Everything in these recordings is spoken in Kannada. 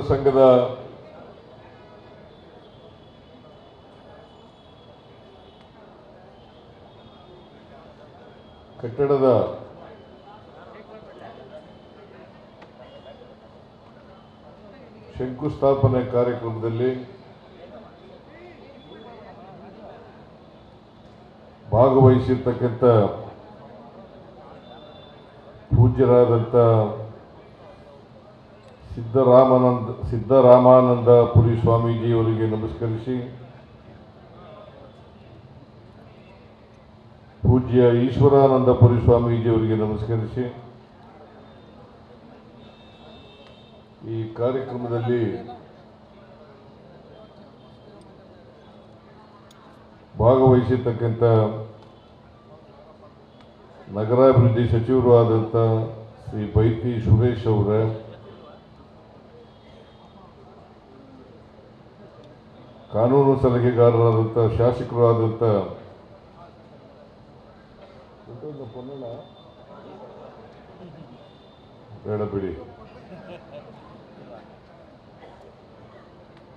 ಸಂಘದ ಕಟ್ಟಡದ ಶಂಕುಸ್ಥಾಪನೆ ಕಾರ್ಯಕ್ರಮದಲ್ಲಿ ಭಾಗವಹಿಸಿರ್ತಕ್ಕಂಥ ಪೂಜ್ಯರಾದಂಥ ಸಿದ್ದರಾಮಾನಂದ ಪುರಿ ಸ್ವಾಮೀಜಿಯವರಿಗೆ ನಮಸ್ಕರಿಸಿ, ಪೂಜ್ಯ ಈಶ್ವರಾನಂದ ಪುರಿ ಸ್ವಾಮೀಜಿಯವರಿಗೆ ನಮಸ್ಕರಿಸಿ, ಈ ಕಾರ್ಯಕ್ರಮದಲ್ಲಿ ಭಾಗವಹಿಸಿರ್ತಕ್ಕಂಥ ನಗರಾಭಿವೃದ್ಧಿ ಸಚಿವರು ಆದಂಥ ಶ್ರೀ ಬೈತಿ ಸುರೇಶ್ ಅವರ, ಕಾನೂನು ಸಲಹೆಗಾರರಾದಂಥ ಶಾಸಕರು ಆದಂಥ ಬೇಡ ಬಿಡಿ,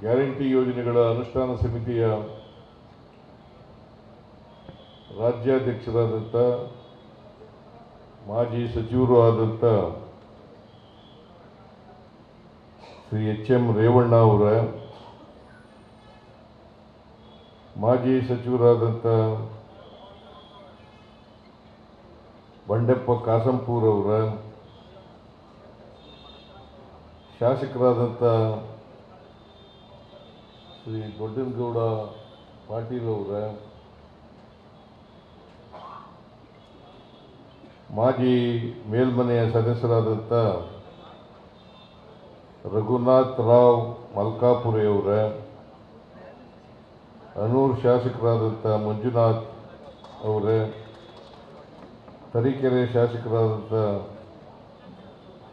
ಗ್ಯಾರಂಟಿ ಯೋಜನೆಗಳ ಅನುಷ್ಠಾನ ಸಮಿತಿಯ ರಾಜ್ಯಾಧ್ಯಕ್ಷರಾದಂಥ ಮಾಜಿ ಸಚಿವರು ಆದಂಥ ಶ್ರೀ ಎಚ್.ಎಂ. ರೇವಣ್ಣ ಅವರ, ಮಾಜಿ ಸಚಿವರಾದಂಥ ಬಂಡೆಪ್ಪ ಕಾಸಂಪೂರ್ ಅವರ, ಶಾಸಕರಾದಂಥ ಶ್ರೀ ದೊಡ್ಡನಗೌಡ ಪಾಟೀಲ್ ಅವರ, ಮಾಜಿ ಮೇಲ್ಮನೆಯ ಸದಸ್ಯರಾದಂಥ ರಘುನಾಥ್ ರಾವ್ ಮಲ್ಕಾಪುರಿ ಅವರ, ಅನೂರು ಶಾಸಕರಾದಂಥ ಮಂಜುನಾಥ್ ಅವರ, ತರೀಕೆರೆ ಶಾಸಕರಾದಂಥ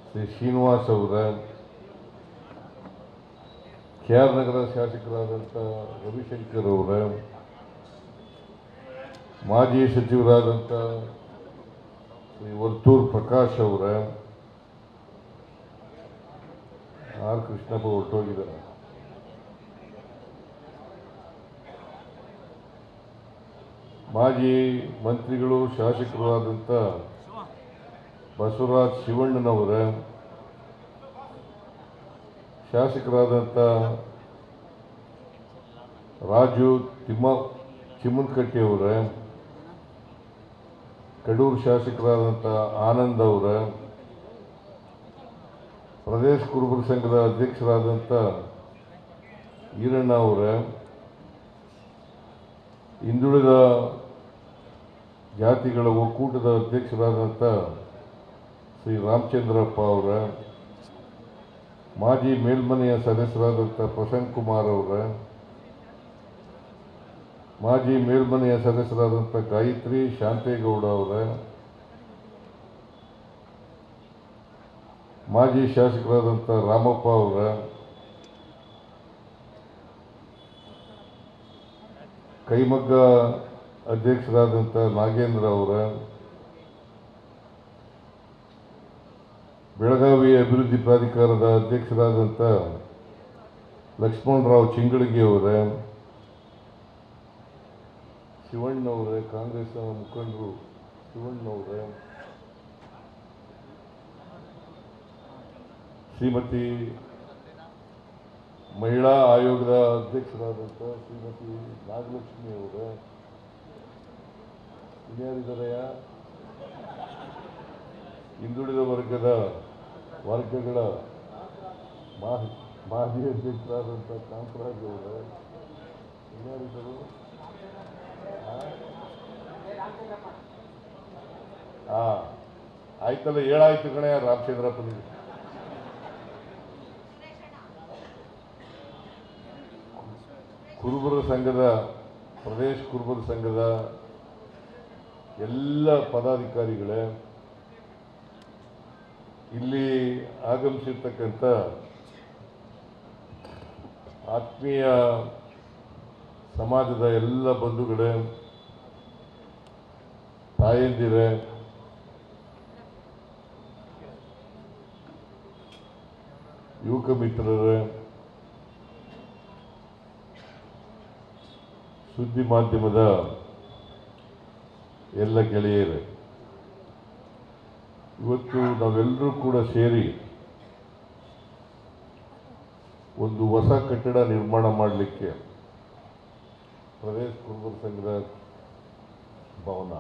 ಶ್ರೀ ಶ್ರೀನಿವಾಸ್ ಅವರ, ಕೆ.ಆರ್. ನಗರ ಶಾಸಕರಾದಂಥ ರವಿಶಂಕರ್ ಅವರ, ಮಾಜಿ ಸಚಿವರಾದಂಥ ಶ್ರೀ ವರ್ತೂರ್ ಪ್ರಕಾಶ್ ಅವರ, ಆರ್ ಕೃಷ್ಣಪ್ಪ ಹೊರಟೋಗಿದ್ದಾರೆ, ಮಾಜಿ ಮಂತ್ರಿಗಳು ಶಾಸಕರು ಆದಂಥ ಬಸವರಾಜ್ ಶಿವಣ್ಣನವರ, ಶಾಸಕರಾದಂಥ ರಾಜು ಚಿಮ್ಮನಕಟ್ಟಿಯವರ, ಕಡೂರು ಶಾಸಕರಾದಂಥ ಆನಂದ್ ಅವರ, ಪ್ರದೇಶ ಕುರುಬರ ಸಂಘದ ಅಧ್ಯಕ್ಷರಾದಂಥ ಈರಣ್ಣ ಅವರ, ಹಿಂದುಳಿದ ಜಾತಿಗಳ ಒಕ್ಕೂಟದ ಅಧ್ಯಕ್ಷರಾದಂಥ ಶ್ರೀ ರಾಮಚಂದ್ರಪ್ಪ ಅವರ, ಮಾಜಿ ಮೇಲ್ಮನೆಯ ಸದಸ್ಯರಾದಂಥ ಪ್ರಸನ್ನ ಕುಮಾರ್ ಅವರ, ಮಾಜಿ ಮೇಲ್ಮನೆಯ ಸದಸ್ಯರಾದಂಥ ಗಾಯತ್ರಿ ಶಾಂತೇಗೌಡ ಅವರ, ಮಾಜಿ ಶಾಸಕರಾದಂಥ ರಾಮಪ್ಪ ಅವರ, ಕೈಮಗ್ಗ ಅಧ್ಯಕ್ಷರಾದಂಥ ನಾಗೇಂದ್ರ ಅವರ, ಬೆಳಗಾವಿ ಅಭಿವೃದ್ಧಿ ಪ್ರಾಧಿಕಾರದ ಅಧ್ಯಕ್ಷರಾದಂಥ ಲಕ್ಷ್ಮಣರಾವ್ ಚಿಂಗಳಗಿ ಅವರ, ಶಿವಣ್ಣವರೇ, ಕಾಂಗ್ರೆಸ್ ಮುಖಂಡರು ಶಿವಣ್ಣವರೇ, ಶ್ರೀಮತಿ ಮಹಿಳಾ ಆಯೋಗದ ಅಧ್ಯಕ್ಷರಾದಂಥ ಶ್ರೀಮತಿ ನಾಗಲಕ್ಷ್ಮಿ ಅವರೇ, ಇನ್ಯಾರಿದ್ದಾರೆಯ ಹಿಂದುಳಿದ ವರ್ಗಗಳ ಮಾಜಿ ಅಧ್ಯಕ್ಷರಾದಂಥ ಕಾಂತರಾಜ್ ಅವರೇ, ಇನ್ಯಾರಿದ್ದರು? ಆಯ್ತಲ್ಲ, ಹೇಳಾಯ್ತು ಕಣೆ ರಾಮಚಂದ್ರಪ್ಪನಿಗೆ. ಕುರುಬರ ಸಂಘದ ಪ್ರದೇಶ ಕುರುಬರ ಸಂಘದ ಎಲ್ಲ ಪದಾಧಿಕಾರಿಗಳೇ, ಇಲ್ಲಿ ಆಗಮಿಸಿರ್ತಕ್ಕಂಥ ಆತ್ಮೀಯ ಸಮಾಜದ ಎಲ್ಲ ಬಂಧುಗಳೇ, ತಾಯಂದಿರೇ, ಯುವಕ ಮಿತ್ರರೇ, ಸುದ್ದಿ ಮಾಧ್ಯಮದ ಎಲ್ಲ ಗೆಳೆಯರೇ, ಇವತ್ತು ನಾವೆಲ್ಲರೂ ಕೂಡ ಸೇರಿ ಒಂದು ಹೊಸ ಕಟ್ಟಡ ನಿರ್ಮಾಣ ಮಾಡಲಿಕ್ಕೆ ಪ್ರದೇಶ ಕುರುಬರ ಸಂಘದ ಭವನ,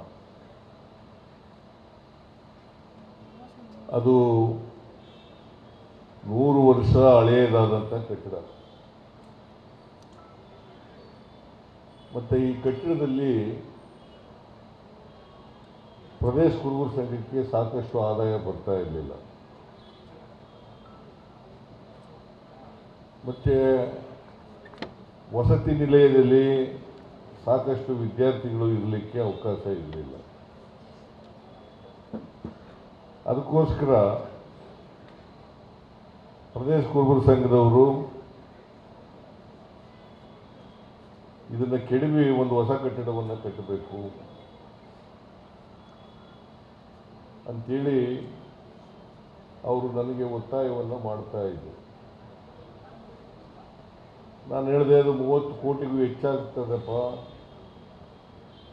ಅದು 100 ವರ್ಷ ಹಳೆಯದಾದಂಥ ಕಟ್ಟಡ. ಮತ್ತು ಈ ಕಟ್ಟಡದಲ್ಲಿ ಪ್ರದೇಶ ಕುರುಬರ ಸಂಘಕ್ಕೆ ಸಾಕಷ್ಟು ಆದಾಯ ಬರ್ತಾ ಇರಲಿಲ್ಲ. ಮತ್ತು ವಸತಿ ನಿಲಯದಲ್ಲಿ ಸಾಕಷ್ಟು ವಿದ್ಯಾರ್ಥಿಗಳು ಇರಲಿಕ್ಕೆ ಅವಕಾಶ ಇರಲಿಲ್ಲ. ಅದಕ್ಕೋಸ್ಕರ ಪ್ರದೇಶ ಕುರುಬರ ಸಂಘದವರು ಇದನ್ನು ಕೆಡವಿ ಒಂದು ಹೊಸ ಕಟ್ಟಡವನ್ನು ಕಟ್ಟಬೇಕು ಅಂತೇಳಿ ಅವರು ನನಗೆ ಒತ್ತಾಯವನ್ನು ಮಾಡ್ತಾ ಇದ್ದರು. ನಾನು ಹೇಳಿದೆ, ಅದು 30 ಕೋಟಿಗೂ ಹೆಚ್ಚಾಗ್ತದಪ್ಪ,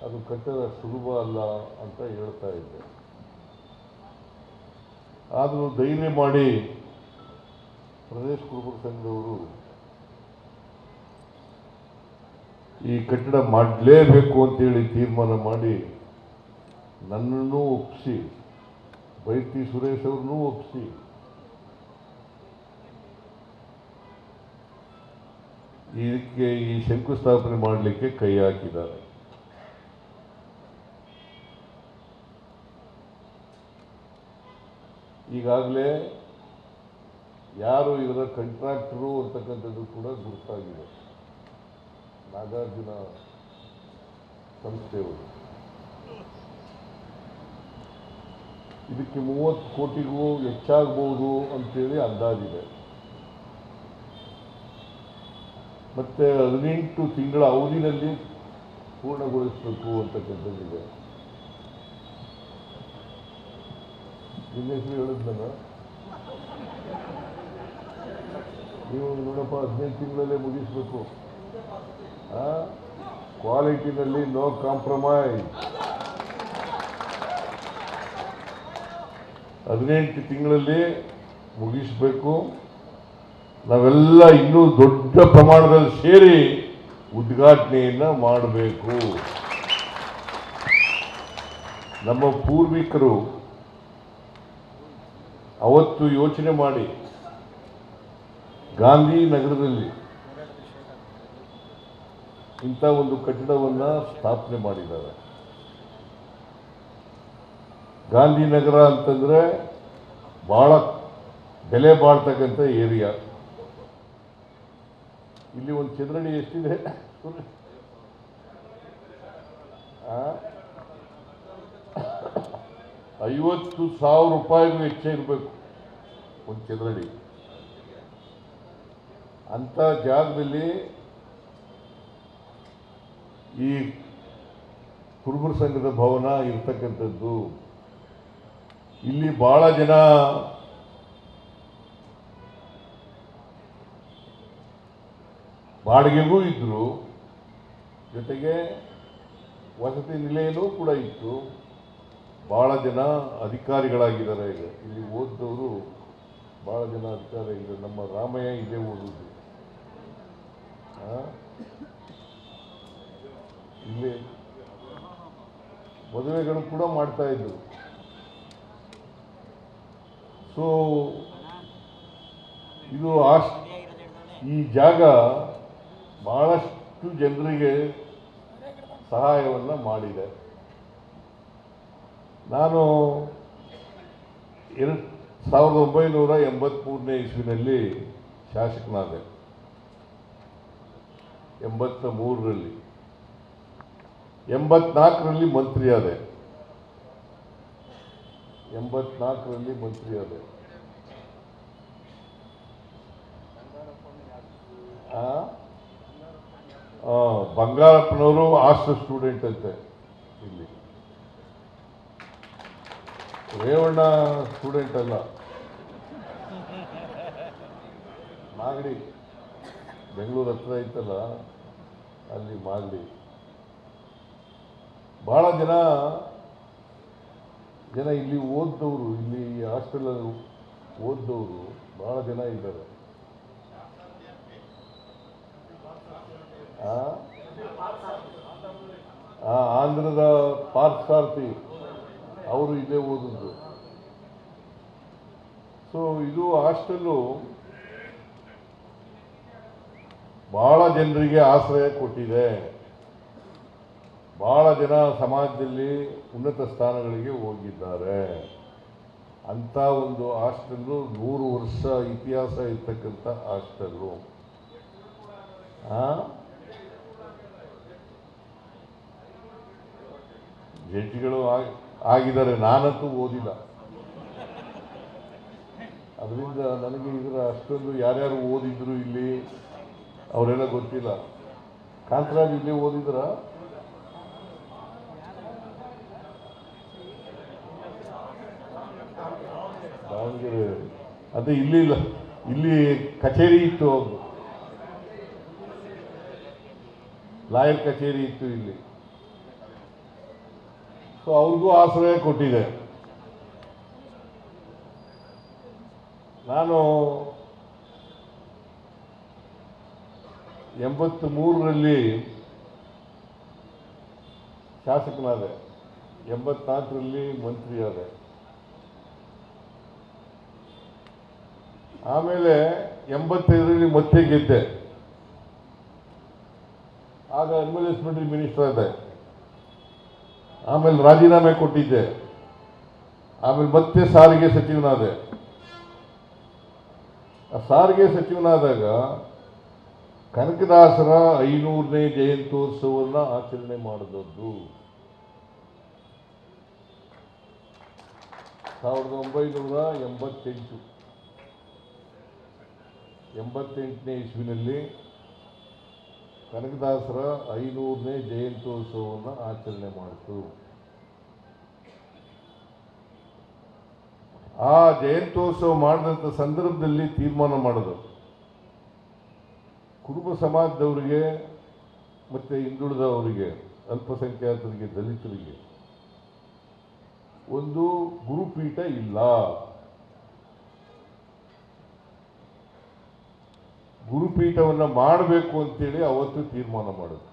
ಅದು ಕಟ್ಟಡ ಸುಲಭ ಅಲ್ಲ ಅಂತ ಹೇಳ್ತಾ ಇದ್ದೆ. ಆದರೂ ಧೈರ್ಯ ಮಾಡಿ ಪ್ರದೇಶ ಕುರುಬರ ಸಂಘದವರು ಈ ಕಟ್ಟಡ ಮಾಡಲೇಬೇಕು ಅಂತೇಳಿ ತೀರ್ಮಾನ ಮಾಡಿ ನನ್ನನ್ನು ಒಪ್ಪಿಸಿ, ಬೈತಿ ಸುರೇಶ್ ಅವ್ರನ್ನೂ ಒಪ್ಪಿಸಿ ಇದಕ್ಕೆ ಈ ಶಂಕುಸ್ಥಾಪನೆ ಮಾಡಲಿಕ್ಕೆ ಕೈ ಹಾಕಿದ್ದಾರೆ. ಈಗಾಗಲೇ ಯಾರು ಇದರ ಕಾಂಟ್ರಾಕ್ಟರು ಅಂತಕ್ಕಂಥದ್ದು ಕೂಡ ಗುರುತಾಗಿದೆ. ನಾಗಾರ್ಜುನ ಸಂಸ್ಥೆಯವರು. ಇದಕ್ಕೆ 30 ಕೋಟಿಗೂ ಹೆಚ್ಚಾಗಬಹುದು ಅಂತೇಳಿ ಅಂದಾಜಿದೆ. ಮತ್ತು 18 ತಿಂಗಳ ಅವಧಿನಲ್ಲಿ ಪೂರ್ಣಗೊಳಿಸಬೇಕು ಅಂತಕ್ಕಂಥದ್ದಿದೆ. ನಿಮ್ಮ ಹೆಸರು ಹೇಳಿದ್ನಲ್ಲ, ನೀವು ನೋಡಪ್ಪ 15 ತಿಂಗಳಲ್ಲೇ ಮುಗಿಸ್ಬೇಕು. ಕ್ವಾಲಿಟಿನಲ್ಲಿ ನೋ ಕಾಂಪ್ರಮೈಸ್. 18 ತಿಂಗಳಲ್ಲಿ ಮುಗಿಸಬೇಕು. ನಾವೆಲ್ಲ ಇನ್ನೂ ದೊಡ್ಡ ಪ್ರಮಾಣದಲ್ಲಿ ಸೇರಿ ಉದ್ಘಾಟನೆಯನ್ನು ಮಾಡಬೇಕು. ನಮ್ಮ ಪೂರ್ವಿಕರು ಅವತ್ತು ಯೋಚನೆ ಮಾಡಿ ಗಾಂಧಿನಗರದಲ್ಲಿ ಇಂಥ ಒಂದು ಕಟ್ಟಡವನ್ನು ಸ್ಥಾಪನೆ ಮಾಡಿದ್ದಾರೆ. ಗಾಂಧಿನಗರ ಅಂತಂದರೆ ಭಾಳ ಬೆಲೆ ಬಾಳ್ತಕ್ಕಂಥ ಏರಿಯಾ. ಇಲ್ಲಿ ಒಂದು ಚದರಡಿ ಎಷ್ಟಿದೆ? 50,000 ರೂಪಾಯಿಗೂ ಹೆಚ್ಚೇ ಇರಬೇಕು ಒಂದು ಚದರಡಿ. ಅಂಥ ಜಾಗದಲ್ಲಿ ಈ ಕುರುಬರ ಸಂಘದ ಭವನ ಇರ್ತಕ್ಕಂಥದ್ದು. ಇಲ್ಲಿ ಭಾಳ ಜನ ಬಾಡಿಗೆಗೂ ಇದ್ದರು, ಜೊತೆಗೆ ವಸತಿ ನಿಲಯನೂ ಕೂಡ ಇತ್ತು. ಭಾಳ ಜನ ಅಧಿಕಾರಿಗಳಾಗಿದ್ದಾರೆ. ಈಗ ಇಲ್ಲಿ ಓದಿದವರು ಭಾಳ ಜನ ಅಧಿಕಾರಿಗಳು. ನಮ್ಮ ರಾಮಯ್ಯ ಇದೇ ಓದುವುದು. ಇಲ್ಲಿ ಮದುವೆಗಳು ಕೂಡ ಮಾಡ್ತಾ ಇದ್ರು. ಸೊ ಇದು ಈ ಜಾಗ ಬಹಳಷ್ಟು ಜನರಿಗೆ ಸಹಾಯವನ್ನು ಮಾಡಿದೆ. ನಾನು 1983ನೇ ಇಸ್ವಿನಲ್ಲಿ ಶಾಸಕನಾದೆ. 83ರಲ್ಲಿ 84ರಲ್ಲಿ ಮಂತ್ರಿ ಆದೆ. 84ರಲ್ಲಿ ಮಂತ್ರಿ ಆದೆ. ಬಂಗಾರಪ್ಪನವರು ಹಾಸ್ಟೆಲ್ ಸ್ಟೂಡೆಂಟ್ ಅಂತೆ. ಇಲ್ಲಿ ರೇವಣ್ಣ ಸ್ಟೂಡೆಂಟ್ ಅಲ್ಲ. ಮಾಗಡಿ ಬೆಂಗಳೂರು ಹತ್ರ ಐತಲ್ಲ, ಅಲ್ಲಿ ಮಾಗಡಿ. ಭಾಳ ಜನ ಇಲ್ಲಿ ಓದ್ದವರು, ಇಲ್ಲಿ ಹಾಸ್ಟೆಲಲ್ಲಿ ಓದ್ದವರು ಭಾಳ ಜನ ಇದ್ದಾರೆ. ಆಂಧ್ರದ ಪಾರ್ಥಸಾರಥಿ ಅವರು ಇಲ್ಲೇ ಓದಿದ್ದು. ಸೊ ಇದು ಹಾಸ್ಟೆಲ್ಲು ಭಾಳ ಜನರಿಗೆ ಆಶ್ರಯ ಕೊಟ್ಟಿದೆ. ಭಾಳ ಜನ ಸಮಾಜದಲ್ಲಿ ಉನ್ನತ ಸ್ಥಾನಗಳಿಗೆ ಹೋಗಿದ್ದಾರೆ. ಅಂಥ ಒಂದು ಹಾಸ್ಟೆಲ್ಲು 100 ವರ್ಷ ಇತಿಹಾಸ ಇರ್ತಕ್ಕಂಥ ಹಾಸ್ಟೆಲ್ಲು. ಜಡ್ಜಿಗಳು ಆಗಿದ್ದಾರೆ, ನಾನಂತೂ ಓದಿಲ್ಲ. ಅದರಿಂದ ನನಗೆ ಇದರ ಅಷ್ಟೊಂದು ಯಾರ್ಯಾರು ಓದಿದ್ರು ಇಲ್ಲಿ ಅವರೆಲ್ಲ ಗೊತ್ತಿಲ್ಲ. ಕಾಂತರಾಜ್ ಇಲ್ಲಿ ಓದಿದ್ರ? ದಾವಣಗೆರೆ ಅದೇ ಇಲ್ಲಿ ಕಚೇರಿ ಇತ್ತು, ಅವರು ಲಾಯರ್ ಕಚೇರಿ ಇತ್ತು ಇಲ್ಲಿ. ಸೊ ಅವ್ರಿಗೂ ಆಶ್ರಯ ಕೊಟ್ಟಿದೆ. ನಾನು 83ರಲ್ಲಿ ಶಾಸಕನಾದೆ, 84ರಲ್ಲಿ ಮಂತ್ರಿಯಾದೆ. ಆಮೇಲೆ 85ರಲ್ಲಿ ಮತ್ತೆ ಗೆದ್ದೆ. ಆಗ ಅಡ್ಮಿನಿಸ್ಟ್ರೇಟಿವ್ ಮಿನಿಸ್ಟರ್ ಆದೆ. ಆಮೇಲೆ ರಾಜೀನಾಮೆ ಕೊಟ್ಟಿದ್ದೆ. ಆಮೇಲೆ ಮತ್ತೆ ಸಾರಿಗೆ ಸಚಿವನಾದೆ. ಆ ಸಾರಿಗೆ ಸಚಿವನಾದಾಗ ಕನಕದಾಸರ 500ನೇ ಜಯಂತ್ಯೋತ್ಸವವನ್ನು ಆಚರಣೆ ಮಾಡಿದದ್ದು 1988ನೇ ಇಸ್ವಿನಲ್ಲಿ ಕನಕದಾಸರ 500ನೇ ಜಯಂತ್ಯೋತ್ಸವವನ್ನು ಆಚರಣೆ ಮಾಡಿತು. ಆ ಜಯಂತ್ಯೋತ್ಸವ ಮಾಡಿದಂಥ ಸಂದರ್ಭದಲ್ಲಿ ತೀರ್ಮಾನ ಮಾಡೋದು, ಕುರುಬ ಸಮಾಜದವರಿಗೆ ಮತ್ತು ಹಿಂದುಳಿದವರಿಗೆ, ಅಲ್ಪಸಂಖ್ಯಾತರಿಗೆ, ದಲಿತರಿಗೆ ಒಂದು ಗುರುಪೀಠ ಇಲ್ಲ. ಗುರುಪೀಠವನ್ನು ಮಾಡಬೇಕು ಅಂತೇಳಿ ಅವತ್ತು ತೀರ್ಮಾನ ಮಾಡೋದು.